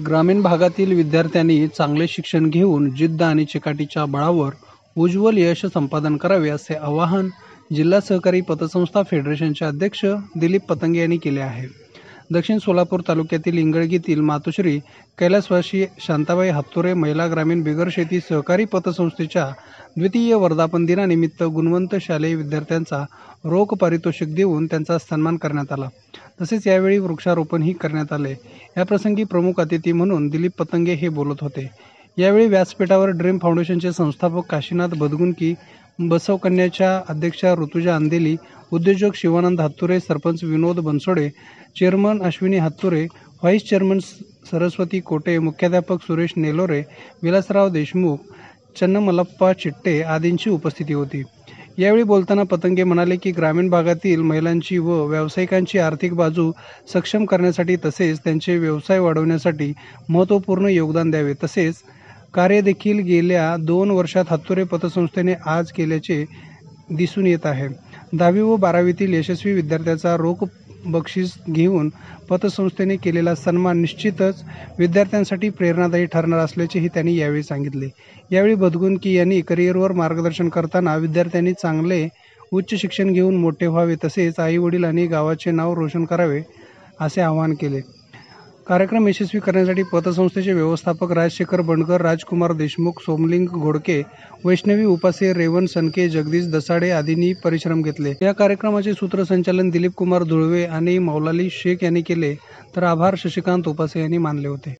ग्रामीण भागातील विद्यार्थ्यांनी चांगले शिक्षण घेऊन जिद्द आणि चिकाटीच्या बळावर उज्ज्वल यश संपादन करावे असे आवाहन जिल्हा सहकारी पतसंस्था फेडरेशनचे अध्यक्ष दिलीप पतंगे यांनी केले आहे। दक्षिण सोलापूर तालुक्यातील इंगळगीतील मातोश्री कैलासवासी शांताबाई हातुरे महिला ग्रामीण बिगर शेती सहकारी पतसंस्थेच्या द्वितीय वर्धापन दिनानिमित्त गुणवंत शालेय विद्यार्थ्यांचा रोख पारितोषिक देऊन त्यांचा सन्मान करण्यात आला। तसेच यावेळी वृक्षारोपणही करण्यात आले। याप्रसंगी प्रमुख अतिथी म्हणून दिलीप पतंगे हे बोलत होते। यावेळी व्यासपीठावर ड्रीम फाउंडेशनचे संस्थापक काशीनाथ बदगुंकी, बसवकन्याच्या अध्यक्षा ऋतुजा अंदेली, उद्योजक Shivanand Hature, sarpanch Vinod Bansode, chairman Ashwini Hature, vice chairman Saraswati Kote, मुख्याध्यापक सुरेश नेलोरे, विलासराव देशमुख, चन्नमलप्पा चिट्टे आदींची उपस्थिती होती। यावेळी बोलताना पतंगे म्हणाले की ग्रामीण भागातील महिलांची व व्यावसायिकांची आर्थिक बाजू सक्षम करण्यासाठी तसेच त्यांचे व्यवसाय वाढवण्यासाठी महत्त्वपूर्ण योगदान द्यावे। तसेच कार्य देखील गेल्या 2 वर्षात हातुरे पतसंस्थेने आज केल्याचे दिसून येत आहे। 10वी व 12वीतील यशस्वी विद्यार्थ्याचा रोख बक्षीस घेऊन पतसंस्थेने केलेला सन्मान निश्चितच विद्यार्थ्यांसाठी प्रेरणादायी ठरणार असल्याचेही त्यांनी यावेळी सांगितले। यावेळी बदगुंकी यांनी करिअरवर मार्गदर्शन करताना विद्यार्थ्यांनी चांगले उच्च शिक्षण घेऊन मोठे व्हावे तसेच आई वडील आणि गावाचे नाव रोशन करावे असे आवाहन केले। कार्यक्रम यशस्वी करण्यासाठी पतसंस्थेचे व्यवस्थापक राजशेखर बंडकर, राजकुमार देशमुख, सोमलिंग घोडके, वैष्णवी उपासे, रेवण सनके, जगदीश दसाडे आदींनी परिश्रम घेतले। या कार्यक्रमाचे सूत्रसंचालन दिलीप कुमार धुळवे आणि मौलाली शेख यांनी केले, तर आभार शशिकांत उपासे यांनी मानले होते।